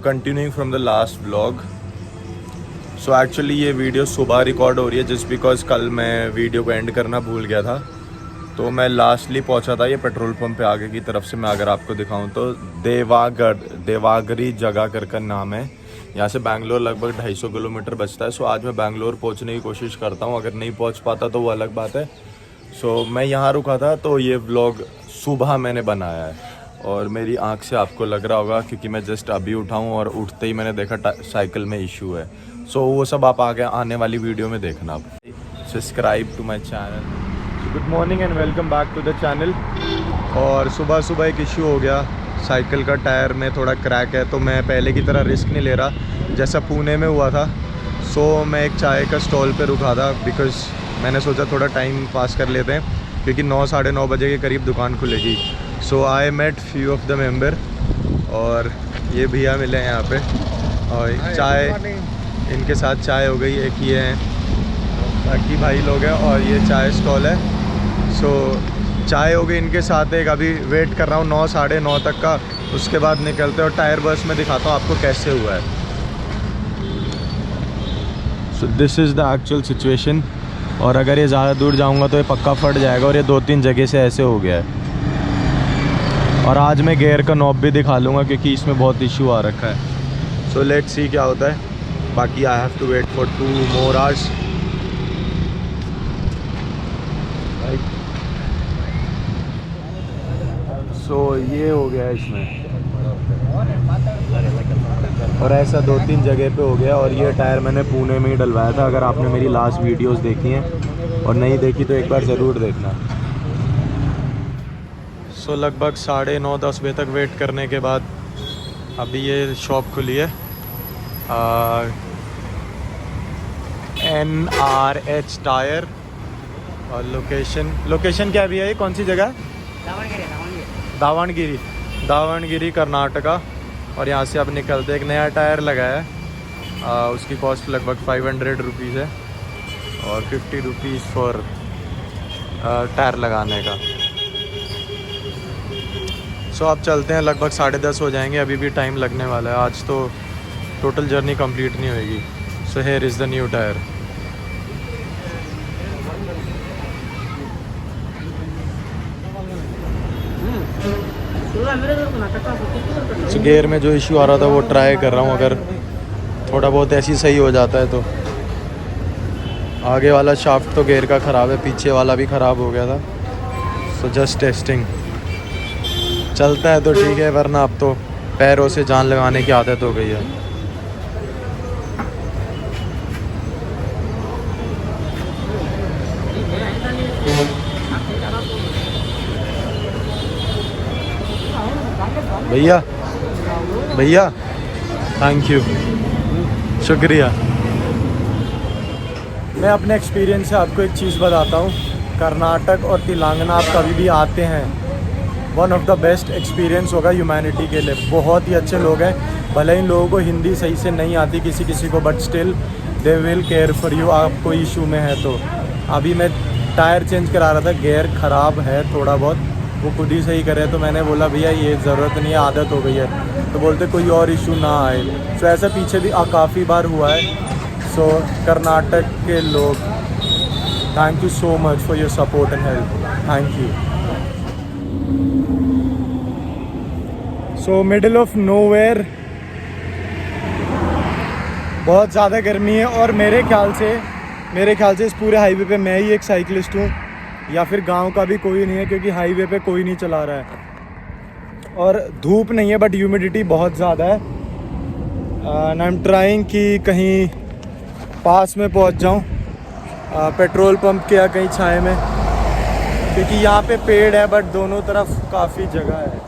continuing from the last vlog. So actually ये video सुबह record हो रही है just because कल मैं वीडियो को एंड करना भूल गया था। तो मैं लास्टली पहुंचा था ये पेट्रोल पंप पे आगे की तरफ से। मैं अगर आपको दिखाऊं तो देवागरी जगह कर नाम है। यहाँ से बैंगलोर लगभग 250 किलोमीटर बचता है। सो आज मैं बैंगलोर पहुँचने की कोशिश करता हूँ। अगर नहीं पहुँच पाता तो वो अलग बात है। सो मैं यहाँ रुका था तो ये व्लॉग सुबह मैंने बनाया है और मेरी आंख से आपको लग रहा होगा क्योंकि मैं जस्ट अभी उठा हूँ और उठते ही मैंने देखा साइकिल में इशू है। सो वो सब आप आगे आने वाली वीडियो में देखना। आप subscribe to my channel. Good morning and welcome back to the channel. और सुबह सुबह एक इशू हो गया, साइकिल का टायर में थोड़ा क्रैक है। तो मैं पहले की तरह रिस्क नहीं ले रहा जैसा पुणे में हुआ था। सो मैं एक चाय का स्टॉल पे रुका था बिकॉज़ मैंने सोचा थोड़ा टाइम पास कर लेते हैं क्योंकि 9 साढ़े 9 बजे के करीब दुकान खुलेगी। So I met few of the member और ये भैया मिले हैं यहाँ पे और चाय इनके साथ चाय हो गई। एक ये हैं, बाकी भाई लोग हैं और ये चाय स्टॉल है। सो चाय हो गई इनके साथ। एक अभी वेट कर रहा हूँ 9 साढ़े 9 तक का, उसके बाद निकलते और टायर बस में दिखाता हूँ आपको कैसे हुआ है। सो this is the actual situation. और अगर ये ज़्यादा दूर जाऊँगा तो ये पक्का फट जाएगा और ये 2-3 जगह से ऐसे हो गया है। और आज मैं गियर का नॉब भी दिखा लूँगा क्योंकि इसमें बहुत इशू आ रखा है। सो लेट्स सी क्या होता है। बाकी I have to wait for 2 more hours। सो ये हो गया इसमें और ऐसा 2-3 जगह पे हो गया। और ये टायर मैंने पुणे में ही डलवाया था। अगर आपने मेरी लास्ट वीडियोस देखी हैं और नहीं देखी तो एक बार ज़रूर देखना। सो लगभग 9:30-10 बजे तक वेट करने के बाद अभी ये शॉप खुली है NRH टायर। और लोकेशन क्या भी है, ये कौन सी जगह है? दावणगिरी कर्नाटका। और यहाँ से अब निकलते एक नया टायर लगाया है। उसकी कॉस्ट लगभग 500 रुपीज़ है और 50 रुपीज़ फॉर टायर लगाने का। सो अब चलते हैं, लगभग 10:30 हो जाएंगे। अभी भी टाइम लगने वाला है। आज तो टोटल जर्नी कंप्लीट नहीं होएगी। So here is the new tyre. So gear में जो इशू आ रहा था वो ट्राई कर रहा हूँ। अगर थोड़ा बहुत ऐसी सही हो जाता है तो। आगे वाला शाफ्ट तो गियर का ख़राब है, पीछे वाला भी ख़राब हो गया था। So just testing. चलता है तो ठीक है, वरना अब तो पैरों से जान लगाने की आदत हो गई है। भैया थैंक यू, शुक्रिया। मैं अपने एक्सपीरियंस से आपको एक चीज़ बताता हूँ। कर्नाटक और तेलंगाना आप कभी भी आते हैं, one of the best experience होगा ह्यूमैनिटी के लिए। बहुत ही अच्छे लोग हैं। भले इन लोगों को हिंदी सही से नहीं आती किसी को, but still they will care for you. आप कोई इशू में है तो। अभी मैं टायर चेंज करा रहा था, गियर ख़राब है थोड़ा बहुत, वो खुद ही सही करे। तो मैंने बोला भैया ये ज़रूरत नहीं है, आदत हो गई है। तो बोलते कोई और इशू ना आए। सो ऐसा पीछे भी काफ़ी बार हुआ है। सो कर्नाटक के लोग, thank you so much for your support and help. Thank you. So middle of nowhere, बहुत ज़्यादा गर्मी है। और मेरे ख्याल से इस पूरे हाईवे पे मैं ही एक साइकिलिस्ट हूँ या फिर गांव का भी कोई नहीं है, क्योंकि हाईवे पे कोई नहीं चला रहा है। और धूप नहीं है बट ह्यूमिडिटी बहुत ज़्यादा है। एंड आई एम ट्राइंग कि कहीं पास में पहुंच जाऊं, पेट्रोल पंप के या कहीं छाए में, क्योंकि यहाँ पे पेड़ है बट दोनों तरफ काफ़ी जगह है।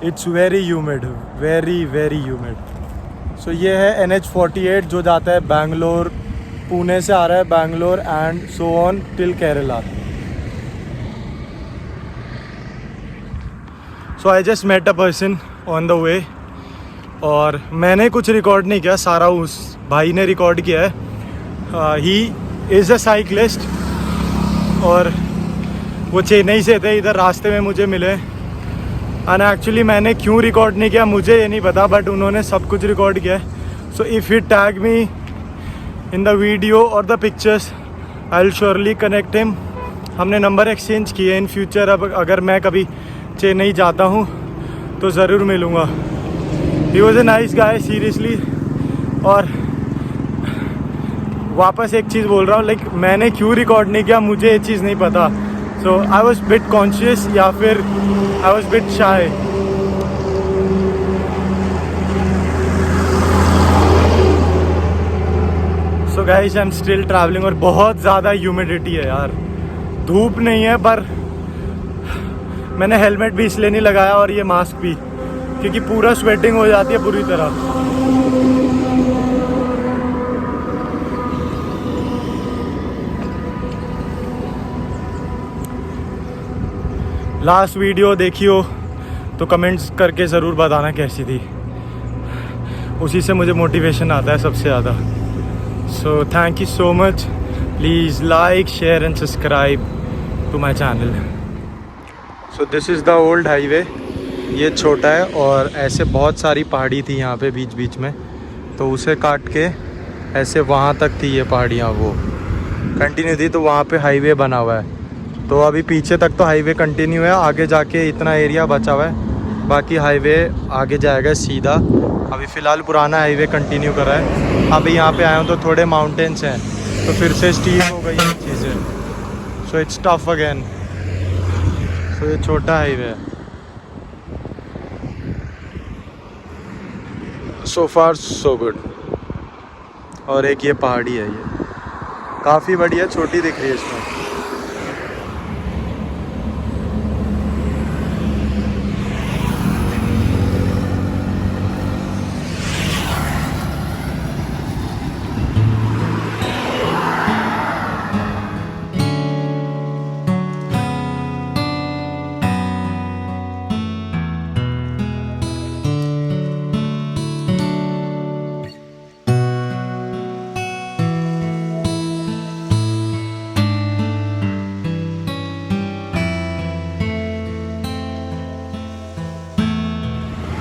It's very humid, very very humid. So ये है NH48 जो जाता है बैंगलोर, पुणे से आ रहा है Bangalore and so on till Kerala. So I just met a person on the way. और मैंने कुछ रिकॉर्ड नहीं किया, सारा उस भाई ने रिकॉर्ड किया है। ही इज़ अ साइक्लिस्ट और वो चेन्नई से थे, इधर रास्ते में मुझे मिले। एंड एक्चुअली मैंने क्यों रिकॉर्ड नहीं किया मुझे ये नहीं पता, बट उन्होंने सब कुछ रिकॉर्ड किया है. So if you tag me in the video और the pictures I will surely connect him. हमने नंबर एक्सचेंज किए. इन फ्यूचर अब अगर मैं कभी चेन्नई जाता हूँ तो ज़रूर मिलूँगा. He was a nice guy seriously. और वापस एक चीज़ बोल रहा हूँ, लाइक मैंने क्यों रिकॉर्ड नहीं किया मुझे ये चीज़ नहीं पता. सो आई वॉज बिट कॉन्शियस या फिर I was bit shy. So guys I am still travelling. और बहुत ज़्यादा ह्यूमिडिटी है यार. धूप नहीं है पर मैंने हेलमेट भी इसलिए नहीं लगाया और ये मास्क भी, क्योंकि पूरा स्वेटिंग हो जाती है पूरी तरह. लास्ट वीडियो देखी हो तो कमेंट्स करके ज़रूर बताना कैसी थी. उसी से मुझे मोटिवेशन आता है सबसे ज़्यादा. So thank you so much. Please like share and subscribe to my channel. So this is the old highway. ये छोटा है और ऐसे बहुत सारी पहाड़ी थी यहाँ पे बीच बीच में, तो उसे काट के ऐसे वहाँ तक थी ये पहाड़ियाँ, वो कंटिन्यू थी. तो वहाँ पे हाईवे बना हुआ है. तो अभी पीछे तक तो हाईवे कंटिन्यू है, आगे जाके इतना एरिया बचा हुआ है, बाकी हाईवे आगे जाएगा सीधा. अभी फ़िलहाल पुराना हाईवे कंटिन्यू कर रहा है. अभी यहाँ पे आया हूँ तो थोड़े माउंटेन्स हैं तो फिर से स्टीप हो गई ये चीज़ें. So it's tough again. So ये छोटा हाईवे है. So far so good. और एक ये पहाड़ी है, ये काफ़ी बड़ी है, छोटी दिख रही है इसमें.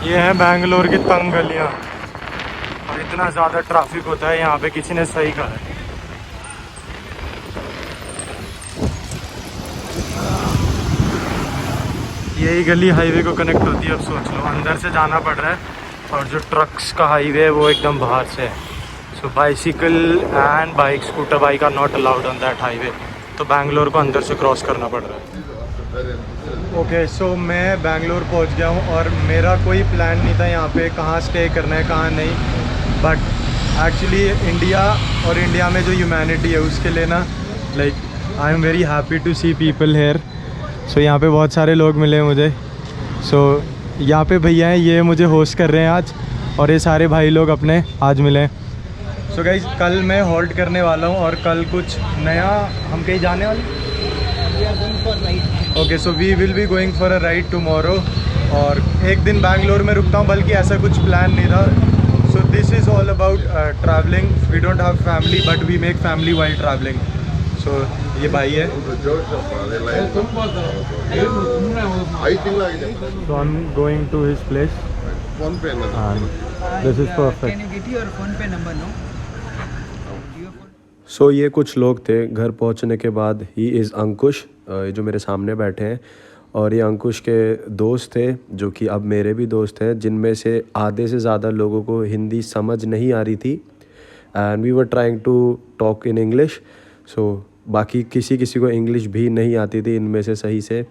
ये है बैंगलोर की तंग गलियाँ और इतना ज़्यादा ट्रैफिक होता है यहाँ पे, किसी ने सही कहा है. यही गली हाईवे को कनेक्ट होती है. अब सोच लो अंदर से जाना पड़ रहा है और जो ट्रक्स का हाईवे है वो एकदम बाहर से है. So bicycle and bike, scooter bike are not allowed on that highway. तो बैंगलोर को अंदर से क्रॉस करना पड़ रहा है. ओके सो मैं बैंगलोर पहुंच गया हूं और मेरा कोई प्लान नहीं था यहाँ पे कहाँ स्टे करना है कहाँ नहीं. बट एक्चुअली इंडिया और इंडिया में जो ह्यूमैनिटी है उसके लिए ना, like I am very happy to see people here. So यहाँ पे बहुत सारे लोग मिले मुझे. सो यहाँ पे भैया हैं, ये मुझे होस्ट कर रहे हैं आज, और ये सारे भाई लोग अपने आज मिले. सो गाइस कल मैं हॉल्ट करने वाला हूँ और कल कुछ नया. हम कहीं जाने वाले. Okay so we will be going for a ride tomorrow. और एक दिन बैंगलोर में रुकता हूँ, बल्कि ऐसा कुछ प्लान नहीं था. So this is all about travelling. We don't have family but we make family while travelling. So ये भाई है. So I am going to his place. This is perfect. So ये कुछ लोग थे. घर पहुंचने के बाद ही इज़ अंकुश, जो मेरे सामने बैठे हैं, और ये अंकुश के दोस्त थे जो कि अब मेरे भी दोस्त हैं, जिनमें से आधे से ज़्यादा लोगों को हिंदी समझ नहीं आ रही थी. And we were trying to talk in English. So बाकी किसी को इंग्लिश भी नहीं आती थी इनमें से सही से.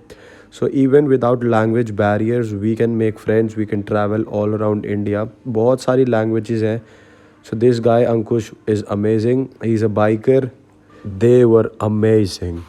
So even without language barriers we can make friends, we can travel all around India. बहुत सारी लैंग्वेजेस हैं. So this guy Ankush is amazing. He's a biker. They were amazing.